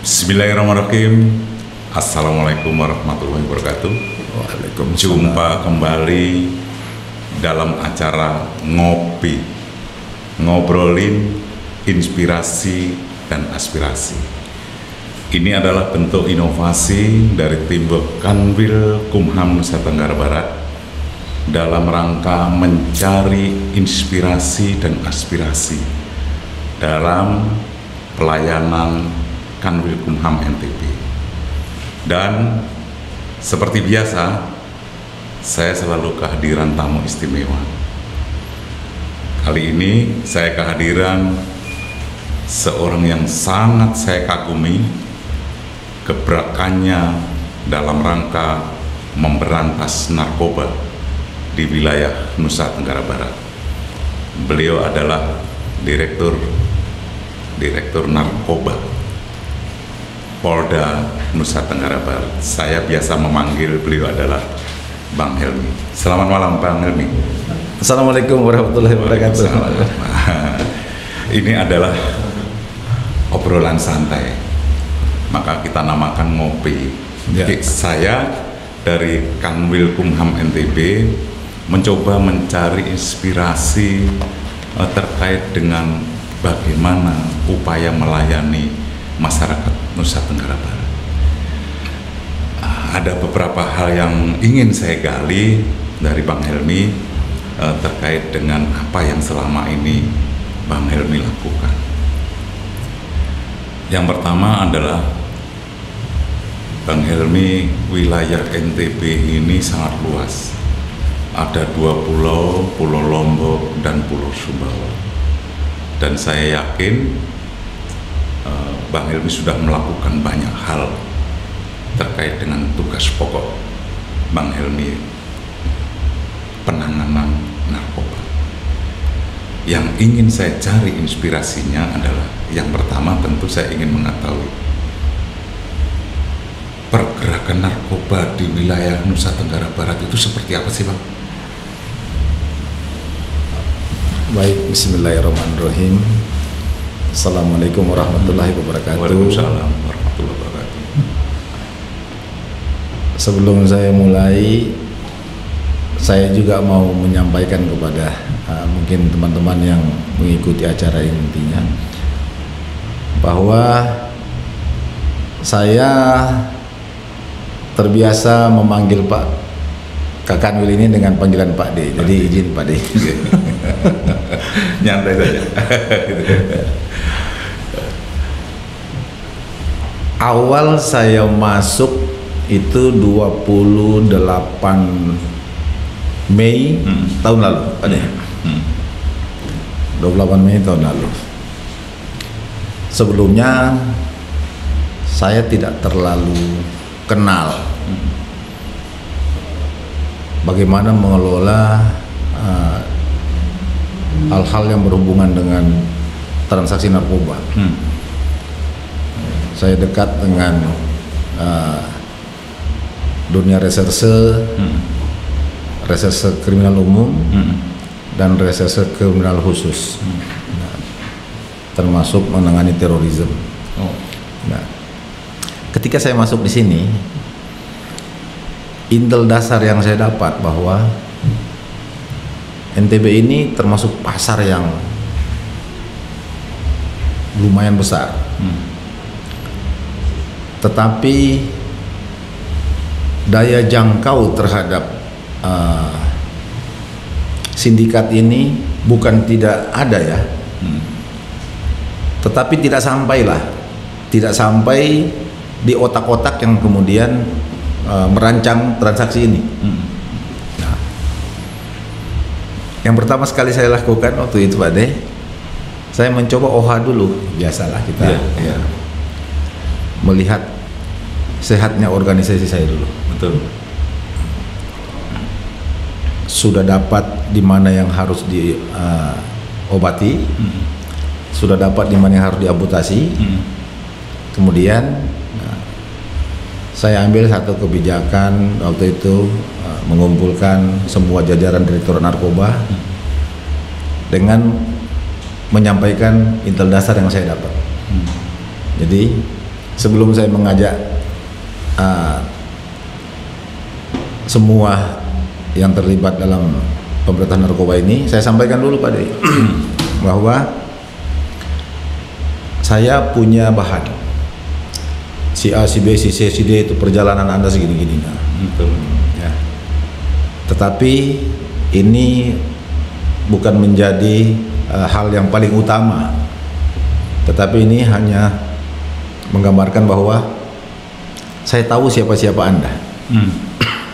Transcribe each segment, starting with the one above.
Bismillahirrahmanirrahim. Assalamualaikum warahmatullahi wabarakatuh. Waalaikumsalam. Jumpa kembali dalam acara Ngopi, ngobrolin inspirasi dan aspirasi. Ini adalah bentuk inovasi dari tim Kanwil Kumham Nusa Tenggara Barat dalam rangka mencari inspirasi dan aspirasi dalam pelayanan Kanwil Kumham NTB. Dan seperti biasa, saya selalu kehadiran tamu istimewa. Kali ini saya kehadiran seorang yang sangat saya kagumi gebrakannya dalam rangka memberantas narkoba di wilayah Nusa Tenggara Barat. Beliau adalah Direktur Narkoba Polda Nusa Tenggara Barat. Saya biasa memanggil beliau adalah Bang Helmi. Selamat malam Bang Helmi. Assalamualaikum warahmatullahi wabarakatuh. Ini adalah obrolan santai, maka kita namakan ngopi. Ya. Saya dari Kanwil Kumham NTB mencoba mencari inspirasi terkait dengan bagaimana upaya melayani masyarakat Nusa Tenggara Barat. Ada beberapa hal yang ingin saya gali dari Bang Helmi terkait dengan apa yang selama ini Bang Helmi lakukan. Yang pertama adalah Bang Helmi, wilayah NTB ini sangat luas. Ada 2 pulau, Pulau Lombok dan Pulau Sumbawa. Dan saya yakin Bang Helmi sudah melakukan banyak hal terkait dengan tugas pokok Bang Helmi, penanganan narkoba. Yang ingin saya cari inspirasinya adalah, yang pertama tentu saya ingin mengetahui pergerakan narkoba di wilayah Nusa Tenggara Barat itu seperti apa sih Bang? Baik, bismillahirrahmanirrahim. Assalamualaikum warahmatullahi wabarakatuh. Waalaikumsalam warahmatullahi wabarakatuh. Sebelum saya mulai, saya juga mau menyampaikan kepada mungkin teman-teman yang mengikuti acara ini nantinya, bahwa saya terbiasa memanggil Pak Kanwil ini dengan panggilan Pak D. Jadi izin Pak D. Nyantai saja. Awal saya masuk itu 28 Mei tahun lalu, Pak D. 28 Mei tahun lalu. Sebelumnya saya tidak terlalu kenal bagaimana mengelola hal-hal yang berhubungan dengan transaksi narkoba. Saya dekat dengan dunia reserse kriminal umum dan reserse kriminal khusus, termasuk menangani terorisme. Nah, ketika saya masuk di sini, intel dasar yang saya dapat bahwa NTB ini termasuk pasar yang lumayan besar, tetapi daya jangkau terhadap sindikat ini bukan tidak ada ya, tetapi tidak sampai di otak-otak yang kemudian merancang transaksi ini. Nah, yang pertama sekali saya lakukan waktu itu Pak De, saya mencoba OHA dulu, biasalah kita melihat sehatnya organisasi saya dulu. Betul. Sudah dapat di mana yang harus diobati, sudah dapat di mana yang harus diamputasi. Kemudian saya ambil satu kebijakan waktu itu, mengumpulkan semua jajaran Direktorat Narkoba dengan menyampaikan intel dasar yang saya dapat. Jadi sebelum saya mengajak semua yang terlibat dalam pemberantasan narkoba ini, saya sampaikan dulu Pak Dedi bahwa saya punya bahan. Si A, si B, si C, si D itu perjalanan Anda segini-gini. Betul. Ya. Tetapi ini bukan menjadi hal yang paling utama. Tetapi ini hanya menggambarkan bahwa saya tahu siapa-siapa Anda.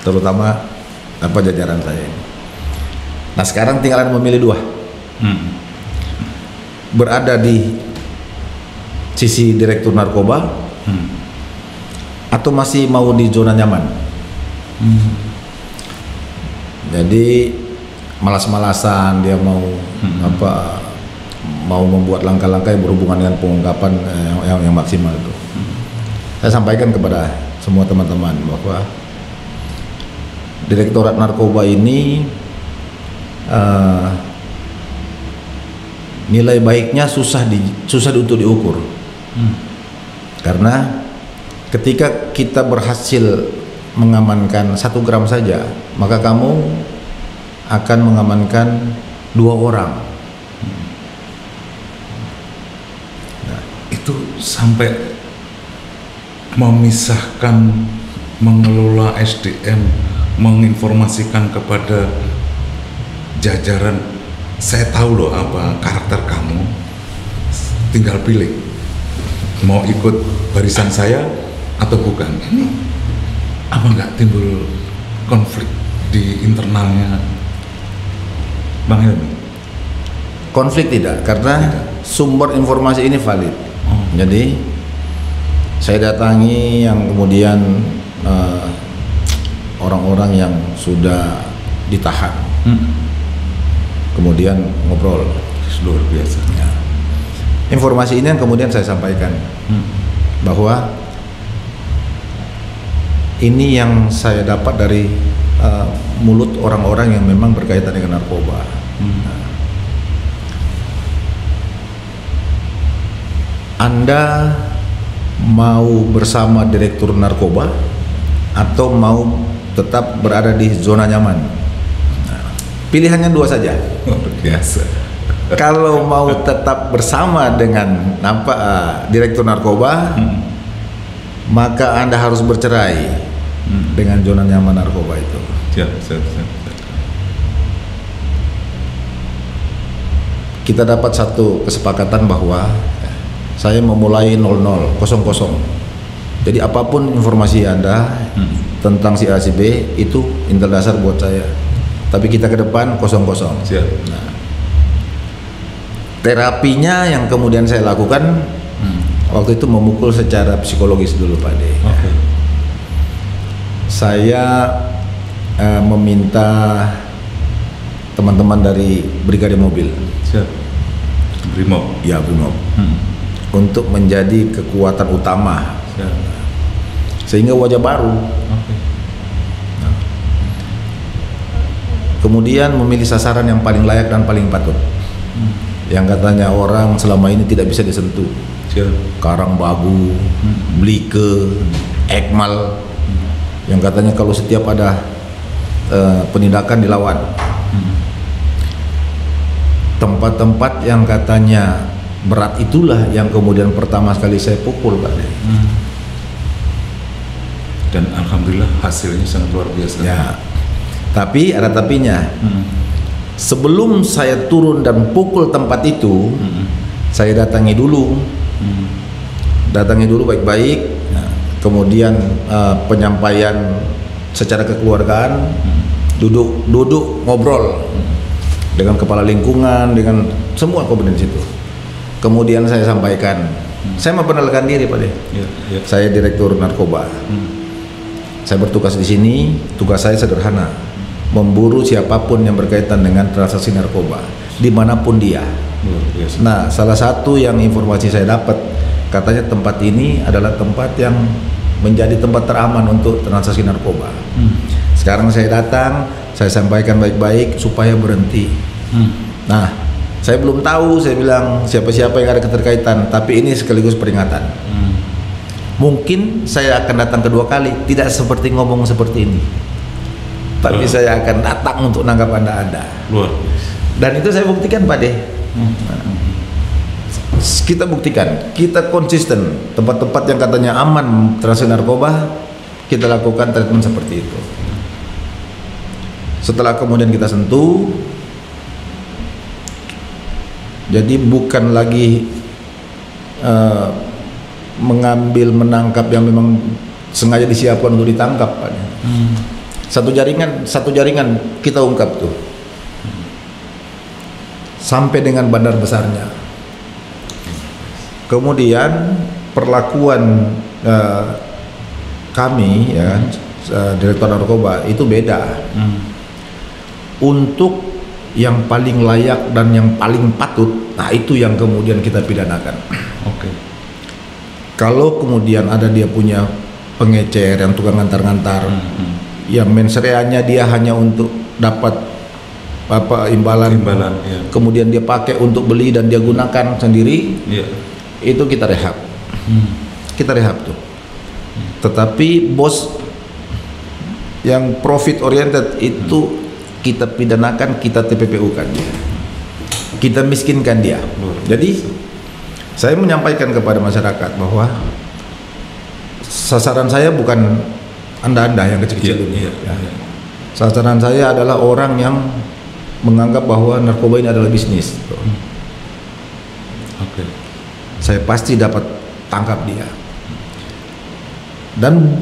Terutama jajaran saya. Nah, sekarang tinggal Anda memilih dua. Berada di sisi direktur narkoba atau masih mau di zona nyaman. Jadi malas-malasan dia mau mau membuat langkah-langkah yang berhubungan dengan pengungkapan yang maksimal itu. Saya sampaikan kepada semua teman-teman bahwa Direktorat Narkoba ini nilai baiknya susah untuk diukur. Karena ketika kita berhasil mengamankan 1 gram saja, maka kamu akan mengamankan 2 orang. Nah, itu sampai memisahkan, mengelola SDM, menginformasikan kepada jajaran, saya tahu loh apa karakter kamu, tinggal pilih mau ikut barisan saya atau bukan. Ini apa nggak timbul konflik di internalnya Bang Helmi? Konflik tidak, karena sumber informasi ini valid. Jadi saya datangi yang kemudian orang-orang yang sudah ditahan, kemudian ngobrol. Luar biasa. Ya. Informasi ini yang kemudian saya sampaikan bahwa ini yang saya dapat dari mulut orang-orang yang memang berkaitan dengan narkoba. Anda mau bersama direktur narkoba atau mau tetap berada di zona nyaman? Pilihannya 2 saja. Luar biasa. Kalau mau tetap bersama dengan direktur narkoba, maka Anda harus bercerai dengan zona nyaman narkoba itu. Siap. Kita dapat satu kesepakatan bahwa saya memulai 00. Jadi apapun informasi Anda tentang si A si B itu intel dasar buat saya. Tapi kita ke depan 00. Siap. Nah, terapinya yang kemudian saya lakukan waktu itu memukul secara psikologis dulu Pak De. Okay. Saya meminta teman-teman dari Brigade Mobil. Siap. Brimob. Ya, Brimob. Untuk menjadi kekuatan utama. Siap. Sehingga wajah baru. Okay. Kemudian memilih sasaran yang paling layak dan paling patut. Yang katanya orang selama ini tidak bisa disentuh. Siap. Karangbagu, Blike, Ekmal, yang katanya kalau setiap ada penindakan dilawan. Tempat-tempat yang katanya berat itulah yang kemudian pertama sekali saya pukul Pak De. Dan alhamdulillah hasilnya sangat luar biasa. Ya. Tapi ada tapinya. Sebelum saya turun dan pukul tempat itu, saya datangi dulu. Datangi dulu baik-baik. Nah, kemudian penyampaian secara kekeluargaan, duduk ngobrol dengan kepala lingkungan, dengan semua komponen situ. Kemudian saya sampaikan, saya memperkenalkan diri Pak De. Ya. Saya direktur narkoba. Saya bertugas di sini. Tugas saya sederhana, memburu siapapun yang berkaitan dengan transaksi narkoba dimanapun dia. Luar biasa. Nah, salah satu yang informasi saya dapat, katanya tempat ini adalah tempat yang menjadi tempat teraman untuk transaksi narkoba. Sekarang saya datang, saya sampaikan baik-baik supaya berhenti. Nah, saya belum tahu, saya bilang siapa-siapa yang ada keterkaitan, tapi ini sekaligus peringatan. Mungkin saya akan datang kedua kali, tidak seperti ngomong seperti ini, tapi saya akan datang untuk nanggap Anda. Luar. Dan itu saya buktikan Pak De. Kita buktikan, kita konsisten. Tempat-tempat yang katanya aman transaksi narkoba, kita lakukan treatment seperti itu. Setelah kemudian kita sentuh, jadi bukan lagi menangkap yang memang sengaja disiapkan untuk ditangkap, Pak. Satu jaringan kita ungkap tuh, sampai dengan bandar besarnya. Kemudian perlakuan kami, ya, Direktur Narkoba itu beda. Untuk yang paling layak dan yang paling patut, nah itu yang kemudian kita pidanakan. Oke. Kalau kemudian ada dia punya pengecer yang tukang ngantar-ngantar, yang mensreanya dia hanya untuk dapat imbalan, ya. Kemudian dia pakai untuk beli dan dia gunakan sendiri, Ya. itu kita rehab. Kita rehab tuh. Tetapi bos yang profit oriented itu kita pidanakan, kita TPPU kan dia, kita miskinkan dia. Jadi saya menyampaikan kepada masyarakat bahwa sasaran saya bukan anda-anda yang kecil-kecil ini. Sasaran saya adalah orang yang menganggap bahwa narkoba ini adalah bisnis. Oke. Saya pasti dapat tangkap dia. Dan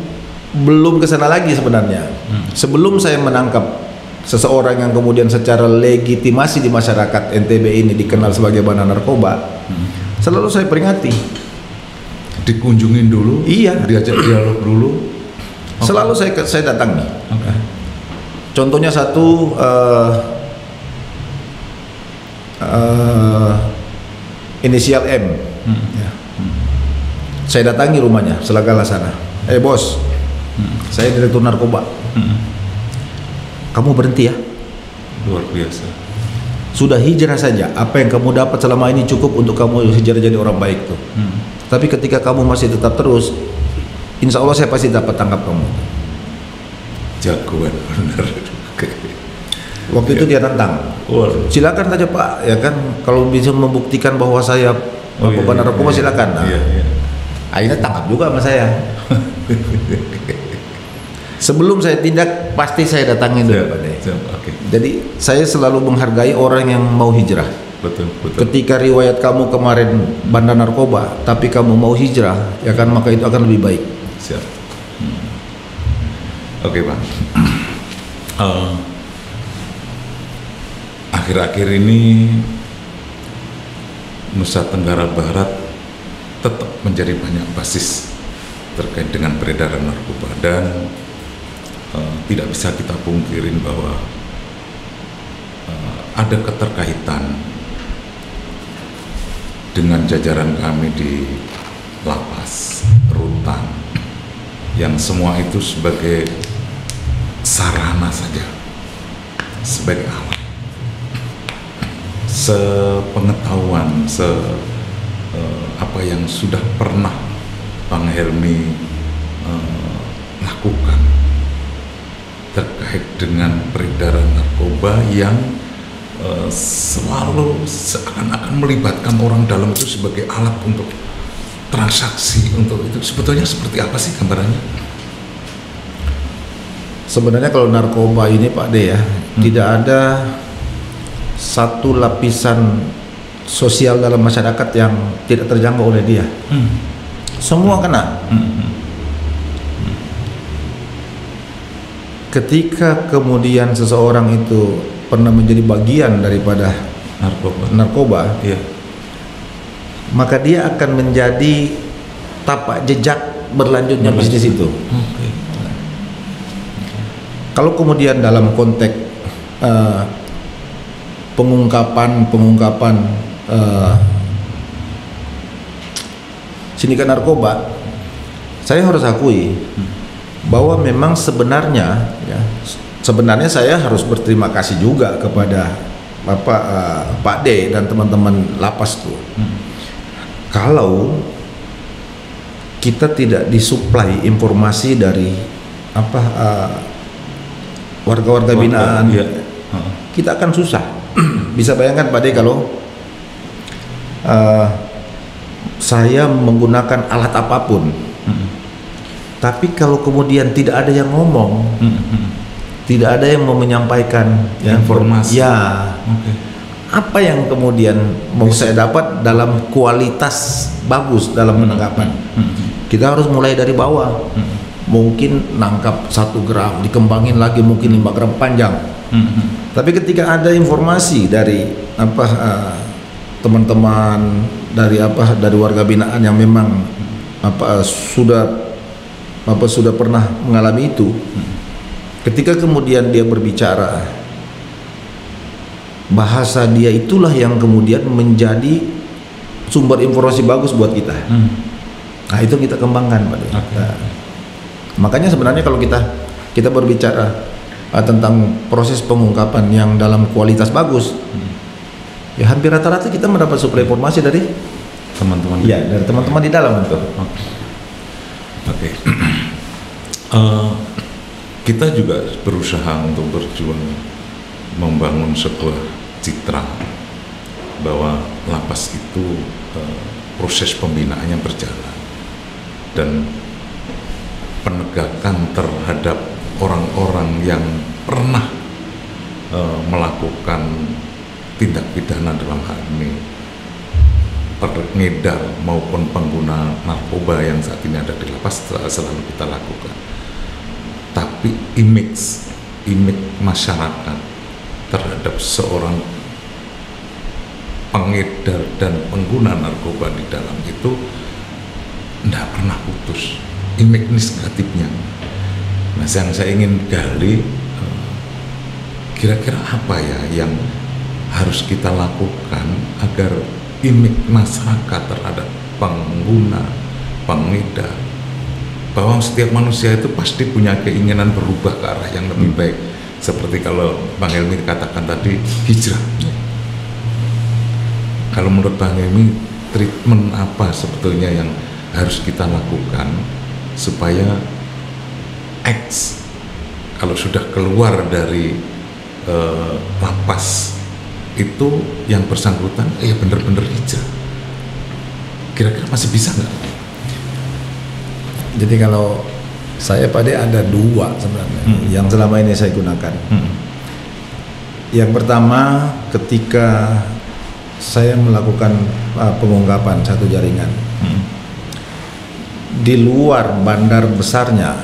belum kesana lagi sebenarnya. Sebelum saya menangkap seseorang yang kemudian secara legitimasi di masyarakat NTB ini dikenal sebagai bandar narkoba, selalu saya peringati, Dikunjungin dulu, iya, diajak dialog dulu. selalu saya datangi. Contohnya satu, inisial M, ya. Saya datangi rumahnya, Selagala sana. Bos, saya Direktur Narkoba. Kamu berhenti ya? Luar biasa. Sudah hijrah saja. Apa yang kamu dapat selama ini cukup untuk kamu hijrah jadi orang baik tuh. Tapi ketika kamu masih tetap terus, insya Allah saya pasti dapat tangkap kamu. Jagoan benar. Waktu itu dia tantang. Silakan saja Pak, ya kan, kalau bisa membuktikan bahwa saya bandar narkoba silakan. Nah, akhirnya tangkap juga sama saya. Sebelum saya tindak, pasti saya datangin dulu, Pak De. Jadi saya selalu menghargai orang yang mau hijrah. Betul. Ketika riwayat kamu kemarin bandar narkoba, tapi kamu mau hijrah, ya kan, maka itu akan lebih baik. Siap. Oke, Pak. Akhir-akhir ini Nusa Tenggara Barat tetap menjadi banyak basis terkait dengan peredaran narkoba, dan tidak bisa kita pungkirin bahwa ada keterkaitan dengan jajaran kami di lapas, rutan, yang semua itu sebagai sarana saja, sebagai alat. Sepengetahuan, apa yang sudah pernah Bang Helmi lakukan terkait dengan peredaran narkoba yang selalu seakan-akan melibatkan orang dalam itu sebagai alat untuk transaksi, untuk itu sebetulnya seperti apa sih gambarannya? Sebenarnya kalau narkoba ini Pak De ya, tidak ada satu lapisan sosial dalam masyarakat yang tidak terjangkau oleh dia. Semua kena. Ketika kemudian seseorang itu pernah menjadi bagian daripada narkoba, iya, maka dia akan menjadi tapak jejak berlanjutnya bisnis itu. Kalau kemudian dalam konteks pengungkapan sindikat narkoba, saya harus akui bahwa memang sebenarnya saya harus berterima kasih juga kepada Pak D dan teman-teman lapas tuh. Kalau kita tidak disuplai informasi dari apa warga-warga binaan, Iya. kita akan susah. Bisa bayangkan Pak De, kalau saya menggunakan alat apapun, tapi kalau kemudian tidak ada yang ngomong, tidak ada yang mau menyampaikan ya, Informasi. ya, Oke. apa yang kemudian mau saya dapat dalam kualitas bagus dalam penangkapan. Kita harus mulai dari bawah. Mungkin nangkap 1 gram, dikembangin lagi mungkin 5 gram panjang. Tapi ketika ada informasi dari apa teman-teman dari warga binaan yang memang sudah pernah mengalami itu, ketika kemudian dia berbicara, bahasa dia itulah yang kemudian menjadi sumber informasi bagus buat kita. Nah, itu kita kembangkan, Pak. Nah, makanya sebenarnya kalau kita berbicara tentang proses pengungkapan yang dalam kualitas bagus, ya hampir rata-rata kita mendapat suplai informasi dari Teman-teman. ya dari teman-teman di dalam itu. Oke. Kita juga berusaha untuk berjuang membangun sebuah citra bahwa lapas itu proses pembinaannya berjalan dan penegakan terhadap orang-orang yang pernah melakukan tindak pidana dalam hal ini pengedar maupun pengguna narkoba yang saat ini ada di lapas selalu kita lakukan. Tapi image masyarakat terhadap seorang pengedar dan pengguna narkoba di dalam itu tidak pernah putus, image negatifnya. Nah, yang saya ingin gali, kira-kira apa ya yang harus kita lakukan agar image masyarakat terhadap pengguna, pengedar, bahwa setiap manusia itu pasti punya keinginan berubah ke arah yang lebih baik. Seperti kalau Bang Helmi katakan tadi, hijrah. Kalau menurut Bang Helmi, treatment apa sebetulnya yang harus kita lakukan supaya X kalau sudah keluar dari lapas itu yang bersangkutan ya benar-benar hijrah? Kira-kira masih bisa nggak? Jadi kalau saya Pak De ada 2 sebenarnya yang selama ini saya gunakan. Yang pertama, ketika saya melakukan pengungkapan satu jaringan di luar bandar besarnya,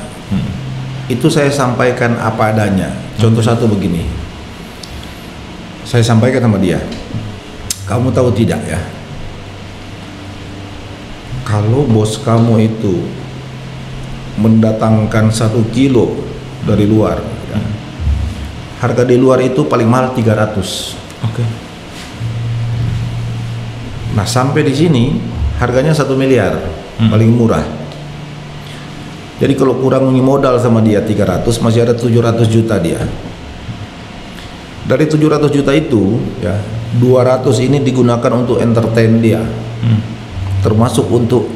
itu saya sampaikan apa adanya. Contoh satu begini, saya sampaikan sama dia, kamu tahu tidak ya, kalau bos kamu itu mendatangkan 1 kilo dari luar, ya, harga di luar itu paling mahal 300. Oke. Nah, sampai di sini harganya 1 miliar, paling murah. Jadi kalau kurangi modal sama dia 300, masih ada 700 juta dia. Dari 700 juta itu, ya 200 ini digunakan untuk entertain dia, termasuk untuk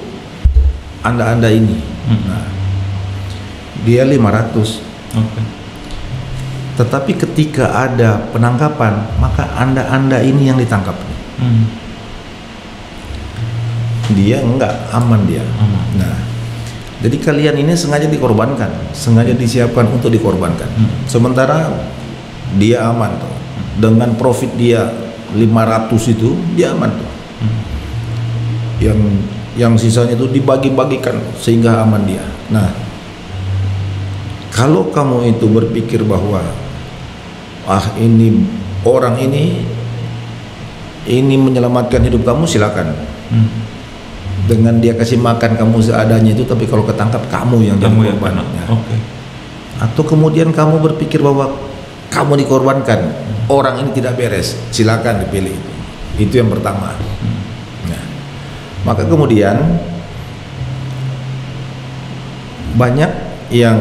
anda-anda ini. Nah, dia 500. Oke. Tetapi ketika ada penangkapan, maka anda-anda ini yang ditangkap. Dia enggak, aman dia. Nah, jadi kalian ini sengaja dikorbankan, sengaja disiapkan untuk dikorbankan. Sementara dia aman tuh. Dengan profit dia 500 itu, dia aman tuh. Yang sisanya itu dibagi-bagikan sehingga aman dia. Nah, kalau kamu itu berpikir bahwa ini orang ini menyelamatkan hidup kamu, silakan. Dengan dia kasih makan kamu seadanya itu, tapi kalau ketangkap kamu yang jadi korban. Oke. Atau kemudian kamu berpikir bahwa kamu dikorbankan, orang ini tidak beres, silakan dipilih. Itu yang pertama. Nah, maka kemudian banyak yang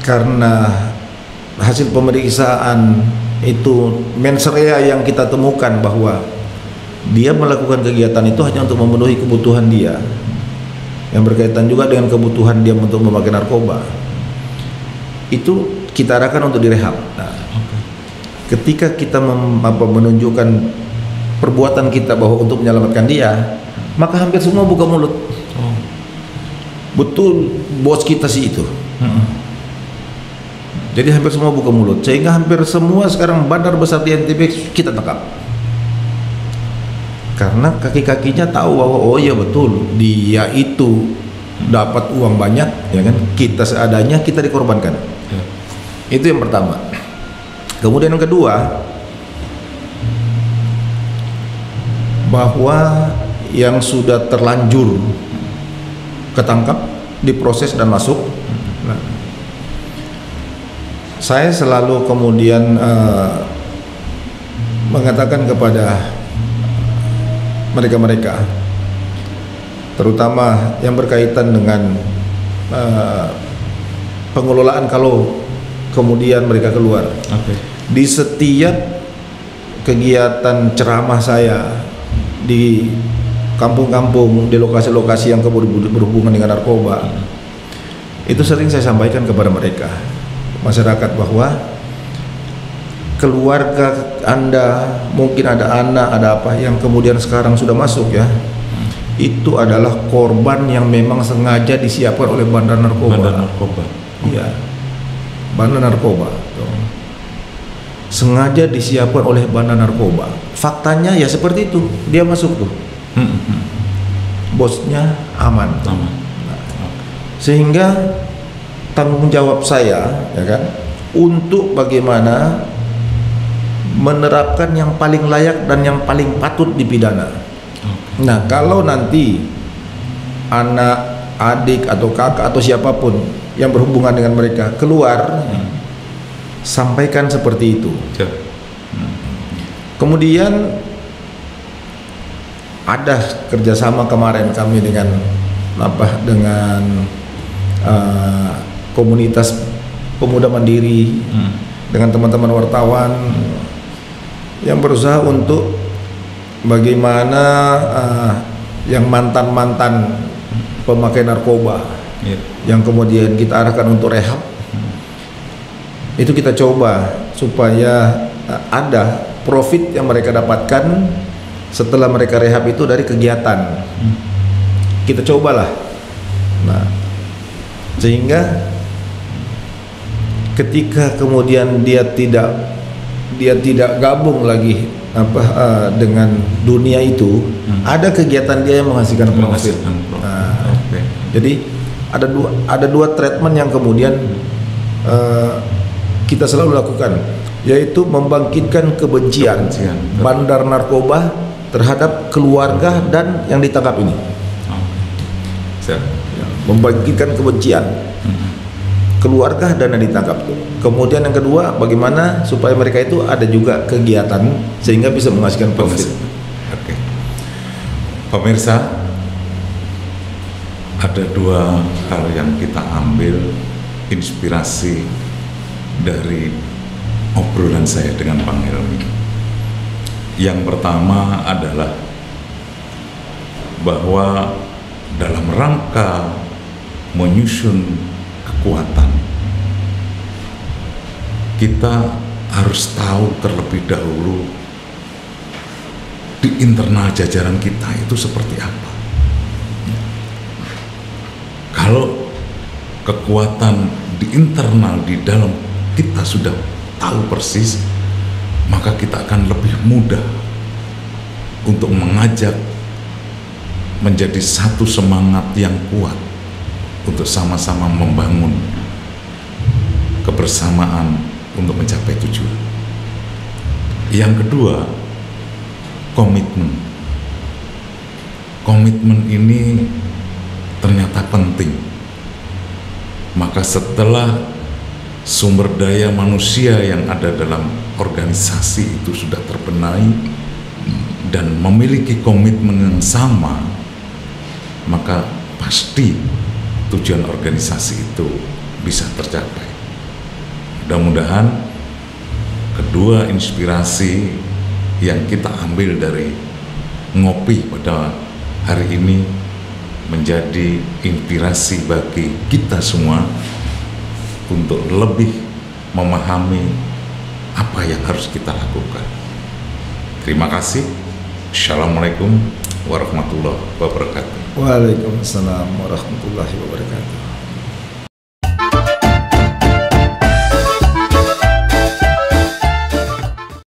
karena hasil pemeriksaan itu mens rea yang kita temukan bahwa dia melakukan kegiatan itu hanya untuk memenuhi kebutuhan dia, yang berkaitan juga dengan kebutuhan dia untuk memakai narkoba, itu kita arahkan untuk direhab. Nah, ketika kita menunjukkan perbuatan kita bahwa untuk menyelamatkan dia, maka hampir semua buka mulut. Betul, bos kita sih itu. Jadi hampir semua buka mulut, sehingga hampir semua sekarang bandar besar di NTB kita tangkap. Karena kaki-kakinya tahu bahwa oh iya betul, dia itu dapat uang banyak, ya kan? Kita seadanya, kita dikorbankan. Itu yang pertama. Kemudian yang kedua, bahwa yang sudah terlanjur ketangkap, diproses dan masuk. Nah, saya selalu kemudian mengatakan kepada mereka-mereka, terutama yang berkaitan dengan pengelolaan kalau kemudian mereka keluar. Di setiap kegiatan ceramah saya di kampung-kampung, di lokasi-lokasi yang berhubungan dengan narkoba, itu sering saya sampaikan kepada mereka, masyarakat, bahwa keluarga Anda, mungkin ada anak, ada apa yang kemudian sekarang sudah masuk ya, itu adalah korban yang memang sengaja disiapkan oleh bandar narkoba. Bandar narkoba. Iya, bandar narkoba. Sengaja disiapkan oleh bandar narkoba. Faktanya ya seperti itu, dia masuk tuh. Bosnya aman. Nah, sehingga tanggung jawab saya, ya kan, untuk bagaimana menerapkan yang paling layak dan yang paling patut dipidana. Nah, kalau nanti anak, adik atau kakak atau siapapun yang berhubungan dengan mereka keluar, sampaikan seperti itu. Kemudian ada kerjasama kemarin kami dengan komunitas pemuda mandiri, dengan teman-teman wartawan yang berusaha untuk bagaimana yang mantan-mantan pemakai narkoba yang kemudian kita arahkan untuk rehab, itu kita coba supaya ada profit yang mereka dapatkan setelah mereka rehab itu dari kegiatan. Kita cobalah. Nah, sehingga ketika kemudian dia tidak gabung lagi dengan dunia itu, ada kegiatan dia yang menghasilkan profit. Nah, jadi ada dua treatment yang kemudian kita selalu lakukan, yaitu membangkitkan kebencian bandar narkoba terhadap keluarga dan yang ditangkap ini. Membangkitkan kebencian keluarga dan yang ditangkap. Kemudian yang kedua, bagaimana supaya mereka itu ada juga kegiatan sehingga bisa menghasilkan profit. Oke. Pemirsa, ada dua hal yang kita ambil inspirasi dari obrolan saya dengan Bang Helmi. Yang pertama adalah bahwa dalam rangka menyusun kekuatan, kita harus tahu terlebih dahulu di internal jajaran kita itu seperti apa. Kalau kekuatan di internal di dalam kita sudah tahu persis, maka kita akan lebih mudah untuk mengajak menjadi satu semangat yang kuat untuk sama-sama membangun kebersamaan untuk mencapai tujuan. Yang kedua, komitmen. Komitmen ini ternyata penting. Maka setelah sumber daya manusia yang ada dalam organisasi itu sudah terbenahi dan memiliki komitmen yang sama, maka pasti tujuan organisasi itu bisa tercapai. Mudah-mudahan kedua inspirasi yang kita ambil dari ngopi pada hari ini menjadi inspirasi bagi kita semua untuk lebih memahami apa yang harus kita lakukan. Terima kasih. Assalamualaikum warahmatullahi wabarakatuh. Waalaikumsalam warahmatullahi wabarakatuh.